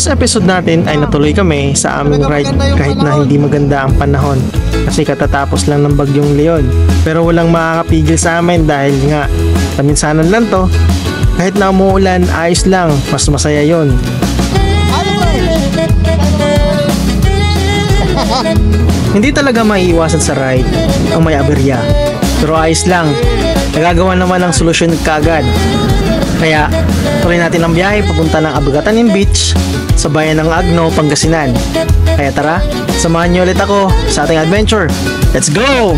last episode natin ay natuloy kami sa aming ride kahit na hindi maganda ang panahon kasi katatapos lang ng bagyong Leon. Pero walang makakapigil sa amin dahil nga paminsanan lang to. Kahit na umuulan, ayos lang, mas masaya yon. Hindi talaga maiiwasan sa ride ang may aberya, pero ayos lang, nagagawa naman ng solusyon kagad. Kaya tuloy natin ang biyahe papunta ng Abugatanim Beach sa bayan ng Agno, Pangasinan. Kaya tara, samahan niyo ulit ako sa ating adventure. Let's go!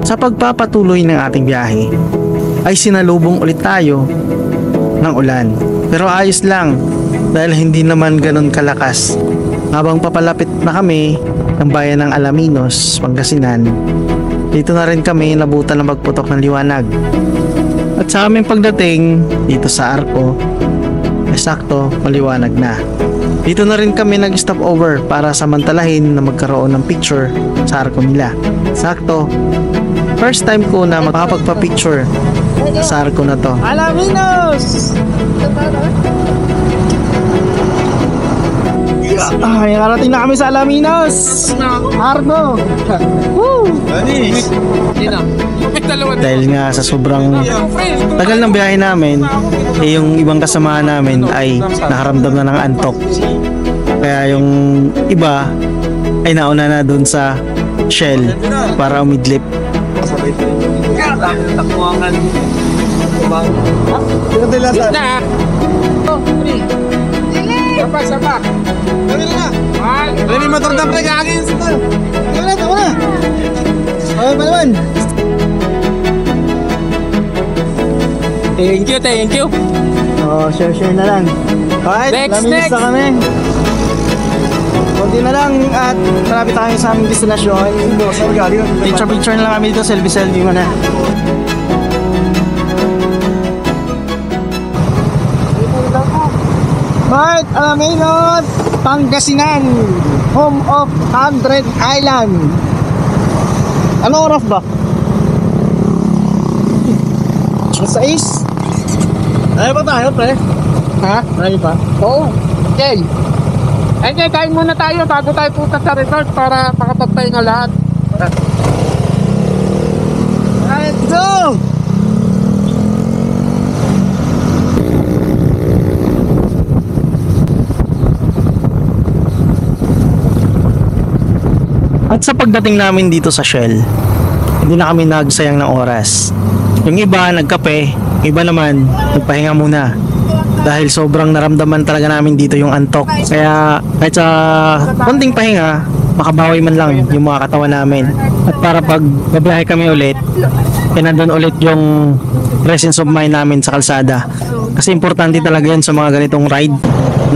Sa pagpapatuloy ng ating biyahe ay sinalubong ulit tayo ng ulan. Pero ayos lang dahil hindi naman ganun kalakas. Habang papalapit na kami ng bayan ng Alaminos, Pangasinan, dito na rin kami nabutan ng magputok ng liwanag. At sa aming pagdating dito sa Arco, sakto maliwanag na. Dito na rin kami nag-stop over para samantalahin na magkaroon ng picture sa Arco nila. Sakto, first time ko na makapagpa-picture sa Arco na to. Alaminos! Ay, narating na kami sa Alaminos! Arco! Woo! Dahil nga sa sobrang tagal ng biyahe namin, yung ibang kasamahan namin ay nakaramdam na ng antok. Kaya yung iba ay nauna na dun sa Shell para umidlip. Sapa. Ini motor dapat kagin situ. Mana? Ayo, teman. Thank you. Oh, share na lang. Alright, next na kami. Kunti na lang at marami tayo sa aming destinasyon. Picture na lang kami dito, selfie muna. Alright, Alaminos, Pangasinan, home of 100 Island. Ano oras ba? 6? Ay pa tayo, pre? Ha? Ay pa? Oo. Okay. Okay, kain muna tayo bago tayo punta sa resort para makapagpahinga lahat. Let's go! At sa pagdating namin dito sa Shell, hindi na kami nagsayang ng oras. Yung iba nagkape, yung iba naman nagpahinga muna. Dahil sobrang naramdaman talaga namin dito yung antok. Kaya kahit sa konting pahinga, makabawi man lang yung mga katawan namin. At para pag babiyahe kami ulit, nandun ulit yung presence of mind namin sa kalsada. Kasi importante talaga yan sa mga ganitong ride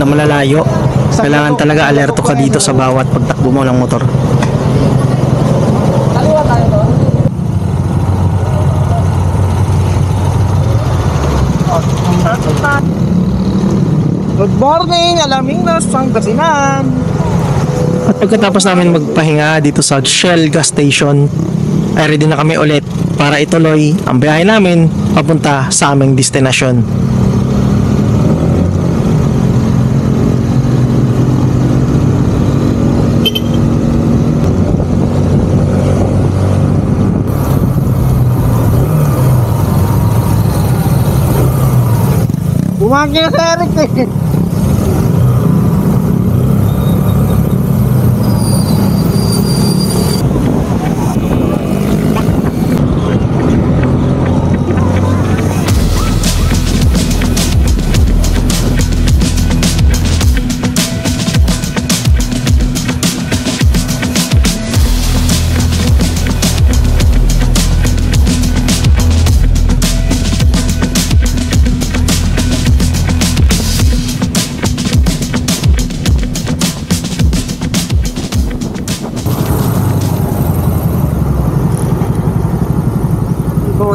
na malalayo. Kailangan talaga alerto ka dito sa bawat pagtakbo mo ng motor. Good morning, Alaminos, Pangasinan. At pagkatapos namin magpahinga dito sa Shell gas station, ay ready na kami ulit para ituloy ang biyahe namin papunta sa aming destinasyon. Bumangkin na sa Eric eh.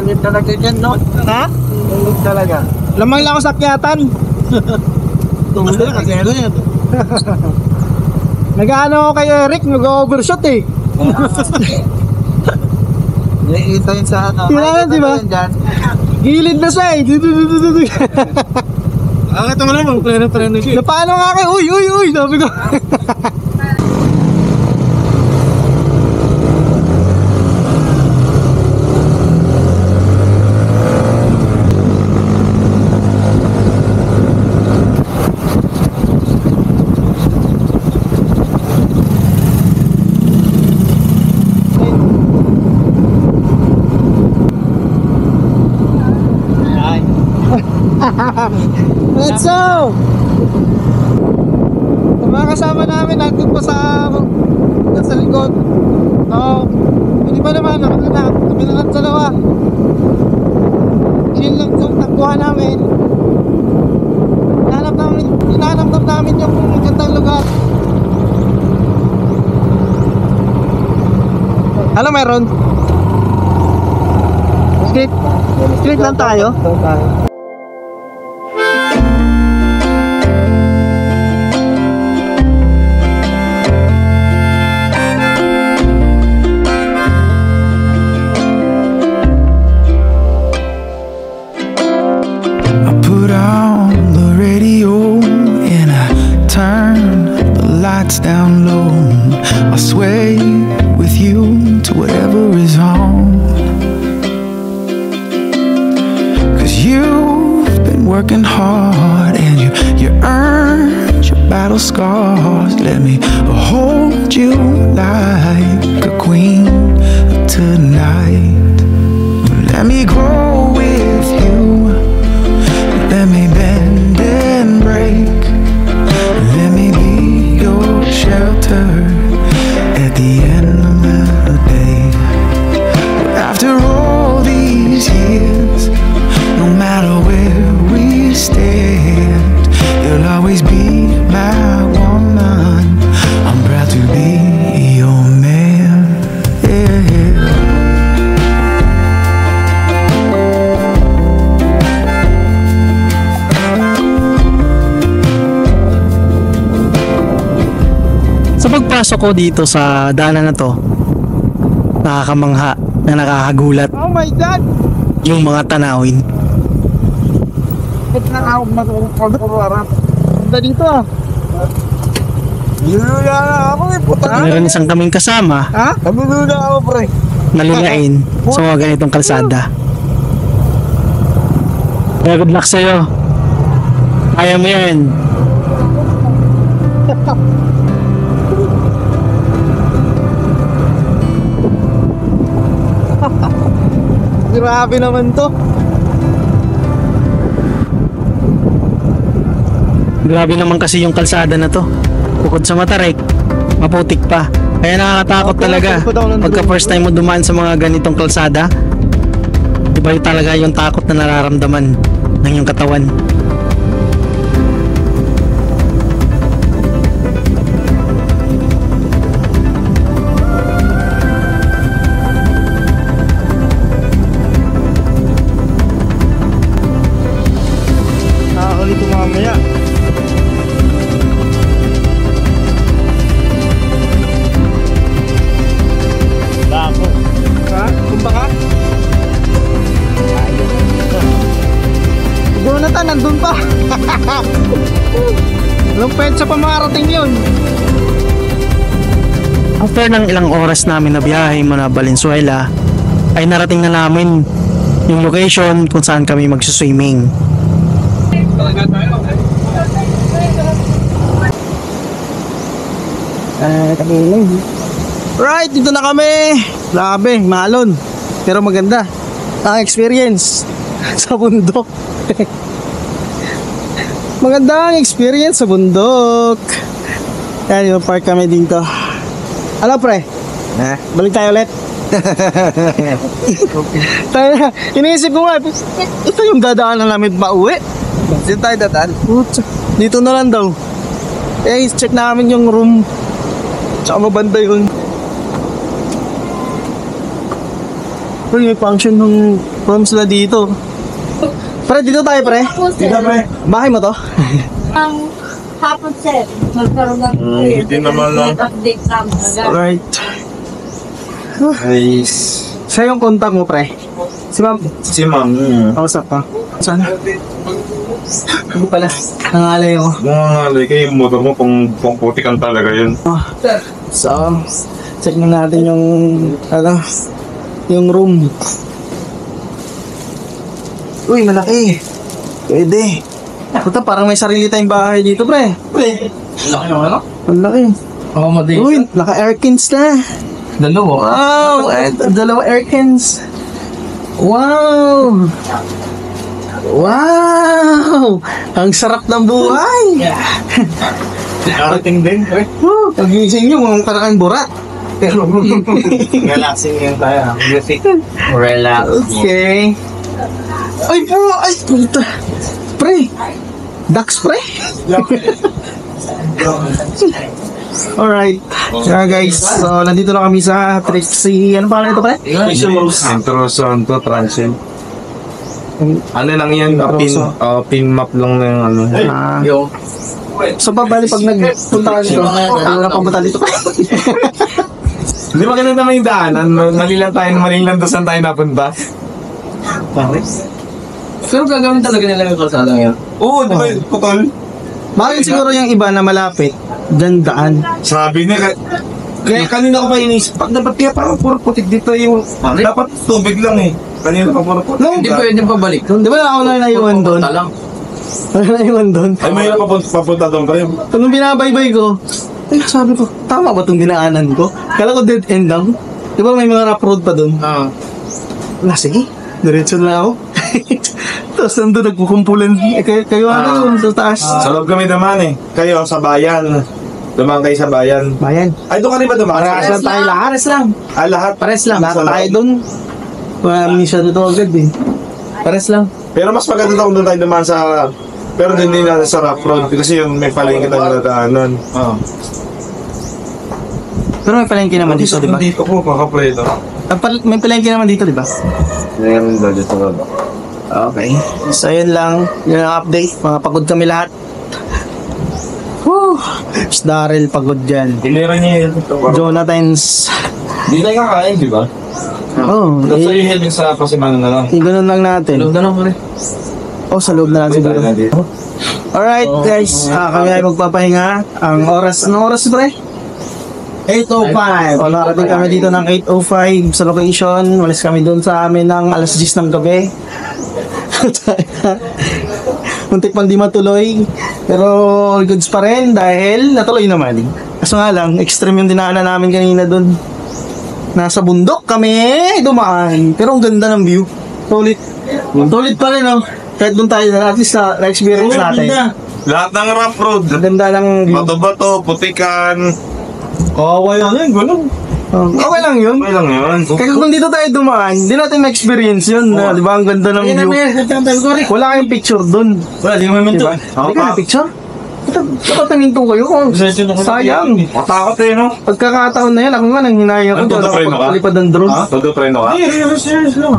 Ulit talaga dyan, no? Ha? Ulit talaga. Lamang lang ako sa akyatan. Tumuli kasi ano yan. Nag-ano ako kay Eric, nag-overshot eh. Nakikita yun sa ano. Kailangan, di ba? Gilid na siya eh. Ito mo naman, plano siya. Na paano nga kayo? Uy, sabi ko. Let's go! Yung mga kasama namin nandun pa sa likod. Hindi pa naman, kami na lang dalawa. Yun lang yung takbuhan namin. Hinahanap namin yung magandang lugar. Ano meron? Street lang tayo? Down low, I'll sway with you to whatever is on. 'Cause you've been working hard and you earned your battle scars. Let me hold you like a queen tonight. Let me grow with you. Let me bend and break. Let me be your shelter at the end of the day. After all these years, no matter where we stand, you'll always be my woman. I'm proud to be your man. Yeah. Sa pagpasok ko dito sa daanan na to, nakakamangha na nakakagulat Oh my God! yung mga tanawin. Ba't nakawag matulog? Ganda dito ah. Nilula na ako eh, puta. Meron isang kaming kasama Ha? Nilula ako pre. na lunain sa mga ganitong kalsada. Kaya good luck sa'yo. Kaya mo yan. Grabe naman to. Grabe naman kasi yung kalsada na to. Bukod sa matarik, maputik pa. Kaya nakakatakot talaga. Pagka first time mo dumaan sa mga ganitong kalsada, iba yung talaga yung takot na nararamdaman ng iyong katawan. Nakakalit yung mamaya. Bako. Ha? Kumba ka? Jonathan, nandun pa. Walang petsa pa makarating yun. After ng ilang oras namin na biyahe mula Valenzuela, ay narating na namin yung location kung saan kami magsuswimming. Right, dito na kami. Grabe, malon. Pero maganda. Ang experience sa bundok. Maganda ang experience sa bundok. Yan, yung park kami dito. Ano pre? Balik tayo ulit. Tayo na. Iniisip ko nga, ito yung dadaanan namin pa uwi. Dito tayo dadaan? Dito na lang daw. Eh, check namin yung room. Tsaka mabanda yun. Pre, may function ng rooms na dito. Pre, dito tayo pre. Dito pre. Bahay mo to? Hapon, sir. Magkaroon ng Hindi naman lang. update lang. Alright. Nice. Siya yung contact mo, pre. Si ma'am. Si ma'am. Kausap ka. Saan? Ano pala? Nangalay ako. Mga ngalay kayo yung motor mo kung putikan talaga yun. So, check na natin yung, yung room. Uy, malaki. Pwede. Puta, parang may sarili tayong bahay dito, pre. Pre. Laki naman ano? Ang laki. Oo, madi. Uy, naka-airkins na. Dalawa. Wow! Dalawa airkins. Wow! Wow! Ang sarap ng buhay! Nakarating din, pre. Pagising nyo, mga karaan burat. Relaxing yung tayo. Music. Relax. Okay. Ay po! Ay, puta! Pre! Dax, pre! Alright. Yeah, guys. So, nandito na kami sa Trixie. Ano pangalan ito, pre? Intro Santo Transit. Ano lang yan? Pin map lang ng ano. Ah. So, babali pag nagpunta ka dito, wala pang punta dito. Di ba ganun naman yung daanan? Mali lang doon saan tayo napunta. Pero gagawin talaga nila yung kalsada ngayon. Oo, di ba? Putol. Bakit siguro yung iba na malapit, gandaan. Sabi niya, kaya kanina ko pa inisip, dapat kaya parang puro putik dito yung, dapat tubig lang eh. Kanina ko puro putik. Hindi pwedeng pabalik doon. Di ba ako na naiwan doon? Punta lang. Wala naiwan doon. Ay, may papunta doon kayo. Nung binabaybay ko, ay, sabi ko, tama ba itong dinaanan ko? Kala ko dead end lang. Di ba may mga rough road pa doon? Wala, sige. Diretso na ako. Tapos nandun nagkukumpulan. Kayo ano yun sa taas? Sa loob kami naman eh. Kayo sa bayan. Dumaan kayo sa bayan. Bayan. Ay, doon ka rin ba dumaan? Pares lang tayo lahat. Pares lang. Ah, lahat? Pares lang. Lahat Sa loob. tayo doon. Wala minsan dito agad eh. Pares lang. Pero mas maganda daw kung doon tayo dumaan sa... Pero din na sa rough road kasi yun may palengke tayo nataanan. Oo. Pero may palengke naman dito, di ba? Dito po, kakapredo. May palengke naman dito, di ba? Meron daw dito ba? Okay. So, yun lang. Yun ang update. Mga pagod kami lahat. Whew! Si Daryl pagod dyan. Hilera niya yun. Jonathan's. Hindi tayo kakain, di ba? Oh, Tapos yun yung sa pasimanan na lang. ganun lang natin. Loob na lang pala. Oh, sa loob na natin siguro. Alright, guys. Kami ay magpapahinga. Ang oras, anong oras, pre? 8:05. O, nakarating kami dito ng 8:05 sa location. Walis kami doon sa amin ng alas 10 ng gabi. Muntik pang di matuloy. Pero all goods pa rin dahil natuloy naman. Kaso nga lang, extreme yung dinaanan namin kanina doon. Nasa bundok kami dumaan. Pero ang ganda ng view. Solid. Solid pa rin, oh. Kahit doon tayo, at least na-experience natin. Lahat ng rough road. Ang ganda ng view. Bato-bato, putikan. Kaway lang yun, gano'n. Okay lang yun. Okay lang yun. Kaya kung dito tayo dumaan, hindi natin ma-experience yun. Di ba? Ang ganda ng view. Wala kayong picture dun. Wala, di mo minto. Diba? Hindi ka na picture? Dapat naminto kayo. Sayang. Matakot eh, no? Pagkakataon na yan, ako nga nang hinaya ko. Ano, tutupreno ka? Palipad ng drone. Todo preno ka? Serious lang.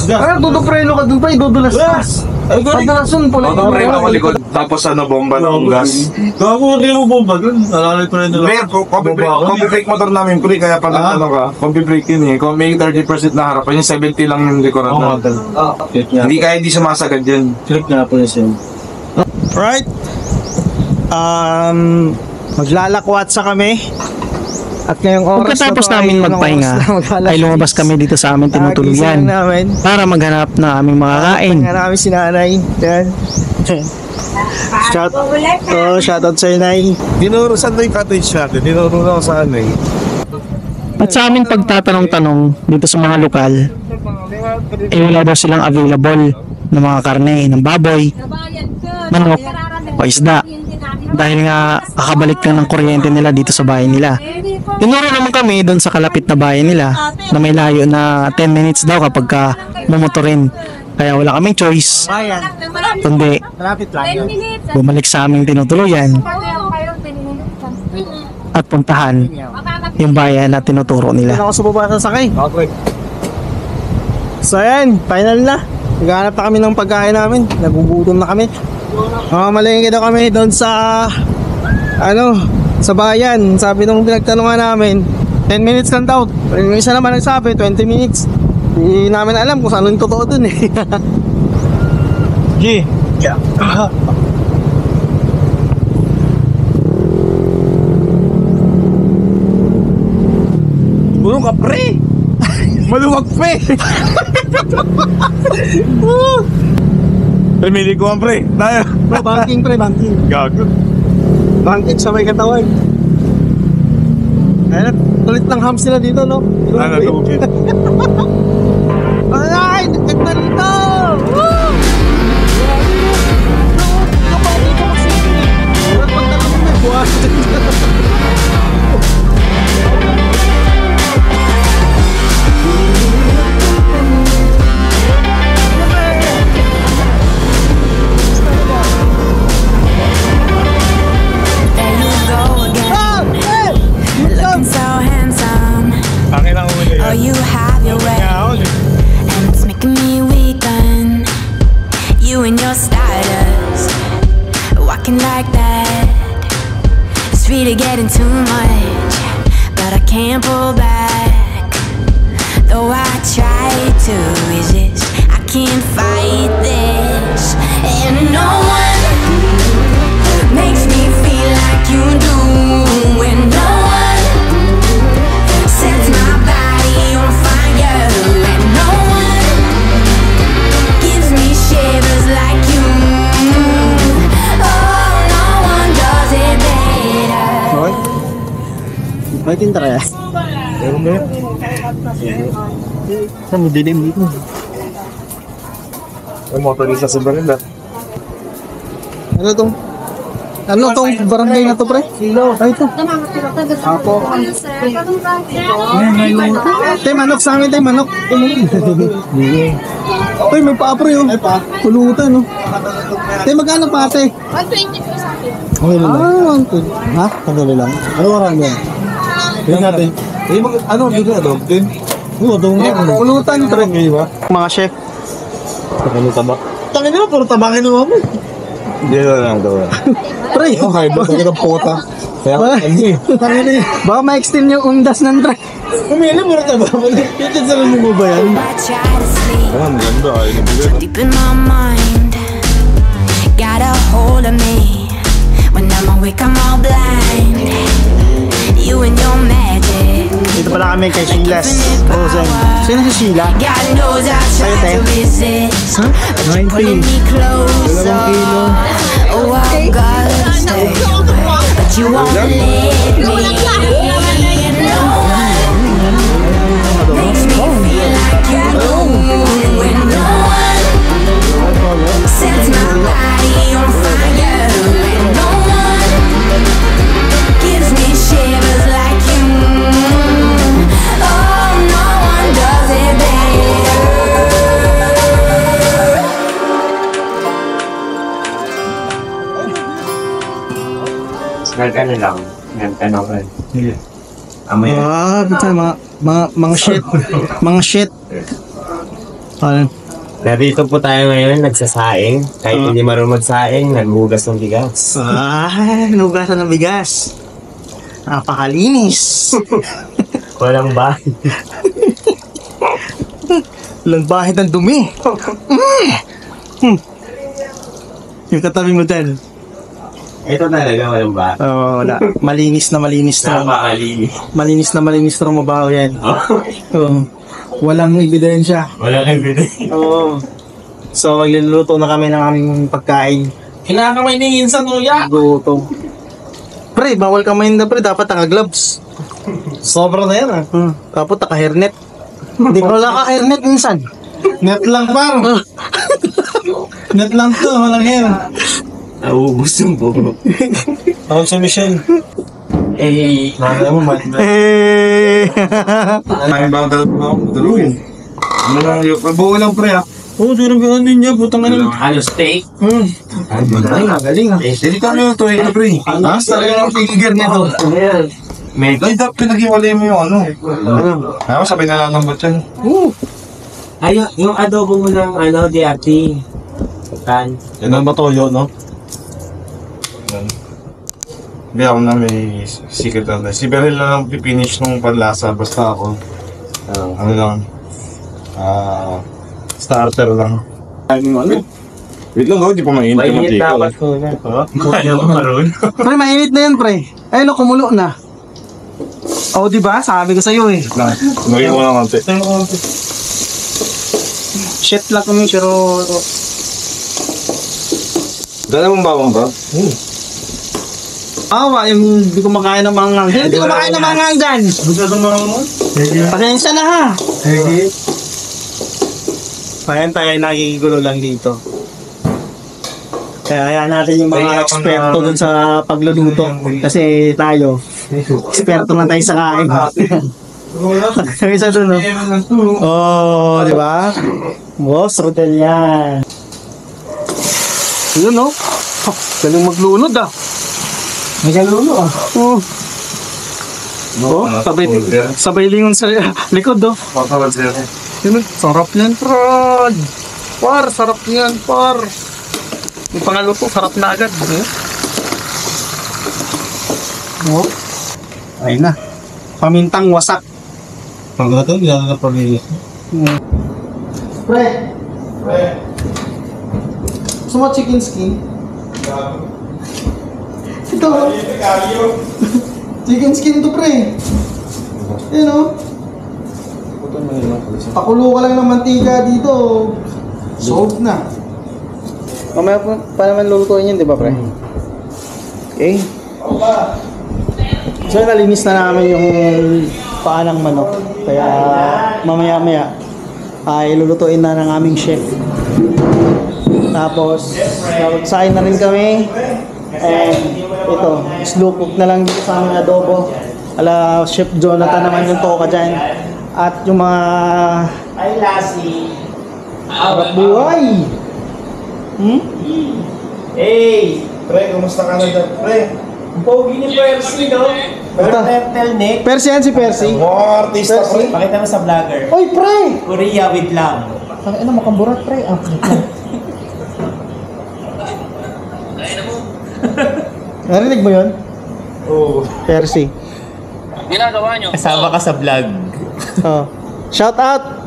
Kaya tutupreno ka dun pa, idudulas ka. Padalasun po lang. Todo preno ka likod. Tapos ano, bomba ng gas. Gago, hindi mo bomba dun. Nalalay ko na nila. Pero, combi brake motor namin, pre, kaya pala ano ka, combi brake yun eh. Kung may 30% na harapan, yung 70 lang yung likuran na. Hindi kaya hindi sumasagad yun. Click nga po yun. Right. Maglalakwatsa kami. At ngayong oras Pagkatapos na to namin ay- magpahinga, maglalakad. ay lumabas kami dito sa aming tinutuluyan Nagising namin. para maghanap ng aming makakain. Pahinga namin si nanay. Yan. Shoutout sa inay. Dinuro, saan na yung cottage natin? Dinuro na ako sa ano eh. At sa aming pagtatanong-tanong dito sa mga lokal, wala daw silang available ng mga karne, ng baboy, manok, o isda. Dahil nga kakabalik lang ng kuryente nila dito sa bahay nila. Tinuro naman kami doon sa kalapit na bahay nila na may layo na 10 minutes daw kapag ka mumotorin. Kaya wala kaming choice, Bayan. kundi Malapit lang. bumalik sa aming tinutuluyan at puntahan yung bayan na tinuturo Doon nila. ako sa baba sa sakay. So yan, final na. Naghahanap na kami ng pagkain namin. Nagugutom na kami. Malingki daw kami doon sa sa bayan. Sabi nung pinagtanungan namin 10 minutes lang daw. Yung isa naman nagsabi 20 minutes. Hindi namin alam kung saan yung totoo dun eh. G. Bulong ka pre. Maluwag pre. Pamili ko ang pre. Tayo. Bro, banking pre, banking. Gago. Banking sa may katawan. Ayun, tulit ng hams nila dito, no? Ano, tubig. Alright! Nagkagna dito! Woo! Looking so handsome. Akin lang umuli. Oh, you have your way, and it's making me weaken. You and your stardust, walking like that. It's really getting too much, but I can't pull back. Though I try to resist, I can't fight this. And no one makes me feel like you do. And no one sets my body on fire. And no one gives me shivers like you. Oh, no one does it better. Okay? May tinta kaya? Saan mo dilim dito? Ang motorista sa Barilla. Ano tong barangay na to pre? Ay ito. Apo. Tay manok sa amin, tay manok. Uy, may paa pre oh. Ay pa. Pulutan oh. Tay magkano pa ate? 120 po sa akin. Okay lang. Ha? Sandali lang. Ano oras yan? Tingnan natin. Ano, dito na daw? Oo, doon nga. Pulutan pre. Mga chef. Ano taba? Tangin nila, puro tabakin mo mo. Hindi na lang daw. Pre. Okay, basta ka ng puta. Kaya Tangin nila. Baka ma-extend yung undas ng truck. Kumili mo na taba mo. Yung sa lang mo ba yan? I try to sleep ang ganda. Ay, nabigay. deep in my mind. Got a hold of me. When I'm awake, I'm all blind. You and your magic. Dito pala kami kay Sheila's Frozen. Sino si Sheila? God knows I tried to resist, but you're pulling me closer. Oh, I gotta stay away, but you won't let me. No one makes me feel like you do. And no one sets my body on fire. And no one gives me shivers like you. Oh, no one does it better. Nag-ano lang. Nag-ano ka. Amoy. Kita mga shit. Mga shit. Ano? Narito po tayo ngayon, nagsasaing. Kahit hindi marunong magsaing, naghugas ng bigas. Nugasan ng bigas. Napakalinis. Walang ba? Walang bahid ng dumi. Yung katabi mo dyan. Ito talaga, walang ba? Wala. Malinis na malinis na. Napakalinis. Malinis na malinis na mabaho yan. Oo. Walang ebidensya. Walang evidence. Oo. So magluluto na kami ng aming pagkain. Kinakamay ni Insan, Uya! Gutom. Pre, bawal kamayin na pre. Dapat naka-gloves. Sobra na yan ah. Dapat naka-hairnet. Hindi ko wala ka-hairnet minsan. Net lang pa. Net lang to, walang hair. Nauubos yung buho. Ako si Michelle. Eh, Nada mo, man. Time bang dalawin? Ano lang yung buo lang pre ah. Oo, durang ka din niya. Putang ano. halos steak. Ay, magaling ah. Dito ano yung tuwi pre? Ah, talaga lang tigigir nito. May Ay, dapat pinag-iwalay mo yung ano. Ako sabi na lang ng butyan. Ay, yung adobo mo ng ano, DRT. Kan. Yan ang matoyo, no? Yan. Hindi ako na may secret na. Si Beryl na lang pipinish nung panlasa. Basta ako, ano lang, starter lang. Wait lang, di pa mainit yung Mainit mantika. dapat ko na. Ayaw ko maroon. Pre, mainit na yan, pre. Ayun, no, kumulo na. Oh, di ba? Sabi ko sa'yo eh. Ngayon ko na konti. Shit lang kami, pero... Dala mong bawang ba? Awa, yung hindi ko makain ng mangang. Hindi ko makain ng mangang dyan. Gusto itong mga mo? Pasensya na ha. Ayan tayo nakikigulo lang dito. Kaya ayan natin yung mga eksperto dun sa pagluluto. Kasi tayo, eksperto na tayo sa kain. Yung isa dun, no? Oh, di ba? Boss, rodel yan. Yun, no? Galing maglunod, ah. May galuno, ah. Oh. Oh, sabay lingon sa likod, oh. Yun, sarap yan, Prod. Par, sarap yan, par. Yung pangaluto, sarap na agad. Oh. Ayun na. Pamintang wasak. Pag ito, hindi na pag-ilis. Pre. Gusto mo chicken skin? Ito. Chicken skin to, pre. Yun, oh. Pakulo ka lang ng mantika dito. Solved na. Mamaya pa naman lulutuin yun, di ba, pre? Okay. So, nalinis na namin yung paa ng manok. Kaya, mamaya-maya, ay lulutuin na ng aming chef. Tapos, sain na rin kami. And, ito, slow cook na lang dito sa aming adobo. Ala, Chef Jonathan naman yung toka dyan. At yung mga... Ay, lassie. Harap buhay! Hey! Pre, kumusta ka na dyan, pre? Pogi ni Percy, no? Turtleneck. Percy yan, si Percy. Mga artista, pre. Pakita mo sa vlogger. Oy, pre! Korea with lang. Ano, makaburat, pre. Ah, narinig mo yun? Oo. Percy. Kasama ka sa vlog. Oh. Shout out!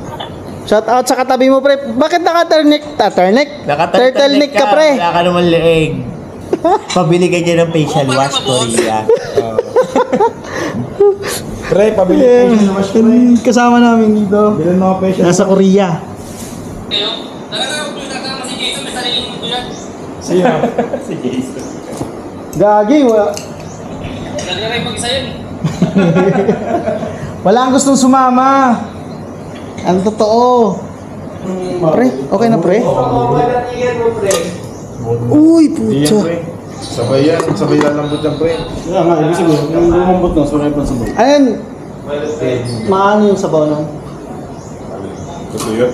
Shout out sa katabi mo, pre. Bakit turtleneck ka, pre? Wala ka naman leeg. Pabili ka dyan ng facial wash, Korea. Pre, pabili Yeah. facial wash, pre. Kasama namin dito. Bilan mga facial Nasa Korea. Siya. Si Jason. Gagi, wala. Wala ang gustong sumama. Ang totoo. Pre, okay na, pre? Uy, puto. Sabay yan, sabay lalambot yan, pre. Kaya nga, ibig sabihin, yung lumambot na, sabay pa sabay. Ayun, maano yung sabaw nun? Gusto yun?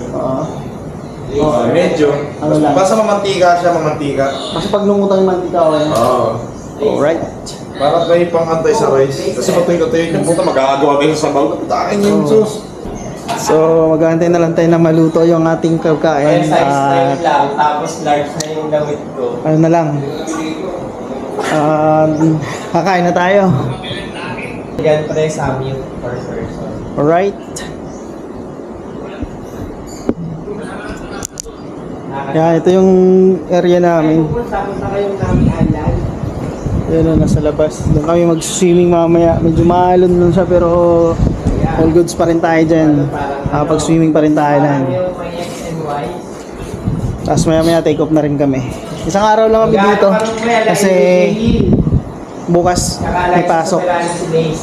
Medyo. Ano lang? Basta mamantika siya, mamantika. Kasi pag lumutan yung mantika, okay na. Oo. Alright. Para kayo pang antay sa rice. Kasi matuyo-tuyo yung puta, magagawa kayo sa sabaw. Takin yung sauce. So, mag-aantay na lang tayo na maluto yung ating kakain. Size 9 lang, tapos large na yung damit ko. Ano na lang. Kakain na tayo. Yan pre, Samyang per person. Alright. Yan, ito yung area namin. Punta kayong namin alay. Yan o, nasa labas. Doon kami mag-swimming mamaya. Medyo maalon lang siya pero all goods pa rin tayo dyan. Pag-swimming pa rin tayo lang. Tapos maya-maya take off na rin kami. Isang araw lang kami dito kasi bukas may pasok.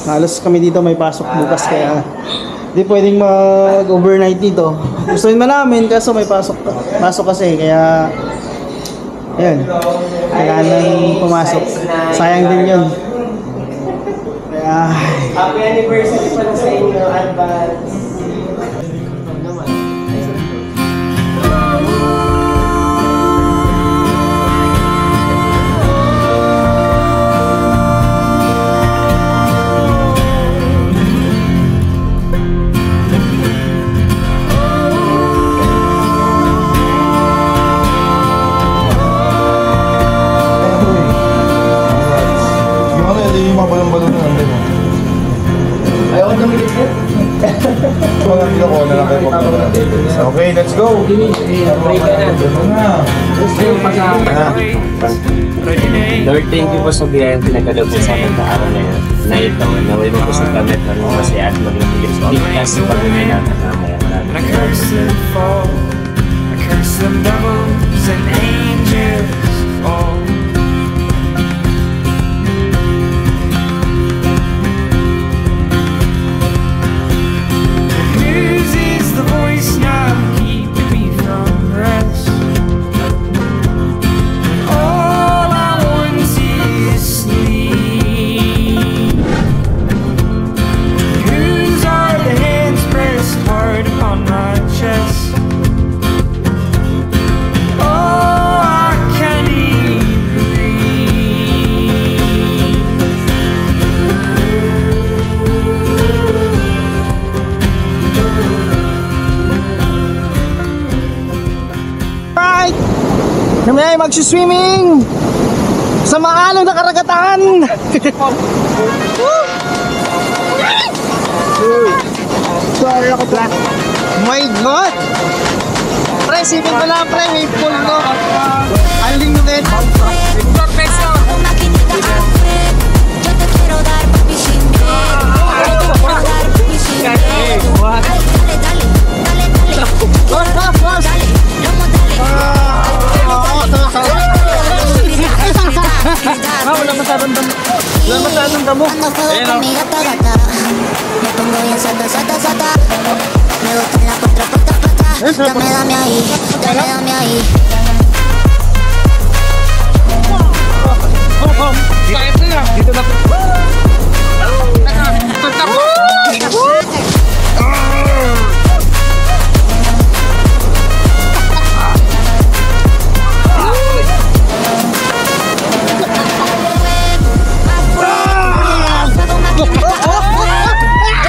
Halos kami dito may pasok bukas kaya hindi pwedeng mag-overnight dito. Gustuin man namin kaso may pasok kasi kaya ayun. Kailangan pumasok. Sayang din yun. Kaya Happy anniversary pala sa inyo, advance. yung balon na nandun. Ayaw ko naman ito. Mga kinukuha na lang kayo pagkakas. Okay, let's go! Lord, thank you po sa biyayang pinagkaloob mo sa amin sa araw na yun. Na ito, naway mo po sa gamit ng mga masaya at maging ligtas sa pag-unay natin na maya. And I curse the fall, I curse the devils and angels all. Whose is the voice now keeping me from rest? When all I want is sleep. Whose are the hands pressed hard upon my chest? Oh, I can't even Right! Kami ay magsiswimming sa maalon na karagatan. Sorry ako, pre. My God! Pre, sipin ko lang, pre. May pool, no? Aling nyo ngayon. Una quinita afuera, yo te quiero dar papi sin miedo. Yo te quiero dar papi sin miedo. Ay, dale, dale, dale, dale. Dale, lomo, dale. Wala masyadong damo. Wala masyadong damo. Cuando juego con mi gata gata, me pongo bien sata, sata, sata. Me gustan las cuatro patas, patas. Dame, dame ahí, dale, dame ahí. Dito na.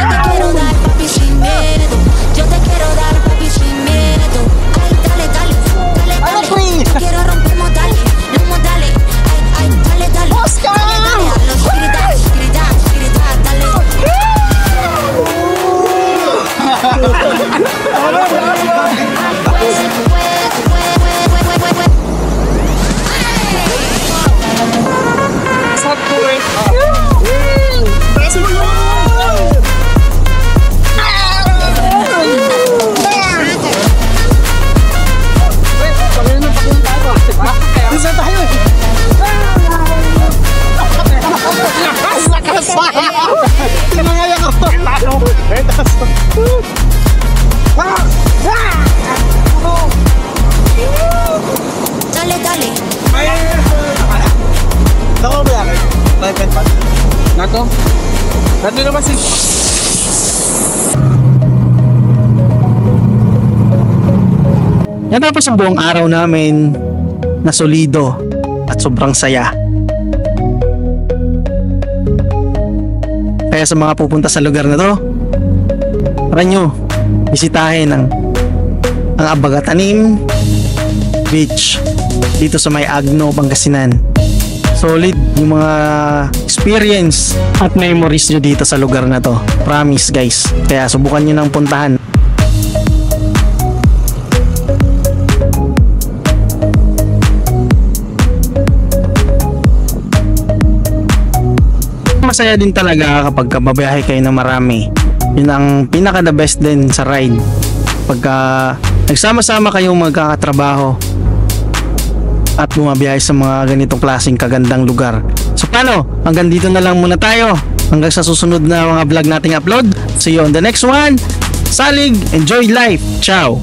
Yo te quiero dar papi sin miedo. Yo te quiero dar papi sin miedo. Ay, dale, dale, dale, dale. Quiero rompemos, dale, lomo, dale. Ay, ay, dale, dale. Dale, dale, a los grita, grita, grita, dale. Dale, dale. Nako ba yan? Nato? Nato naman si... Natapos ang buong araw namin na solido at sobrang saya. Kaya sa mga pupunta sa lugar na to, tara nyo, bisitahin ang Abagatanim Beach dito sa may Agno, Pangasinan. Solid yung mga experience at memories nyo dito sa lugar na to. Promise guys. Kaya subukan nyo nang puntahan. Masaya din talaga kapag babiyahe kayo ng marami. Yun ang pinaka the best din sa ride. Pagka nagsama-sama kayong magkakatrabaho at bumabiyahe sa mga ganitong klaseng kagandang lugar. So paano? Hanggang dito na lang muna tayo. Hanggang sa susunod na mga vlog nating upload. See you on the next one. Salig, enjoy life. Ciao.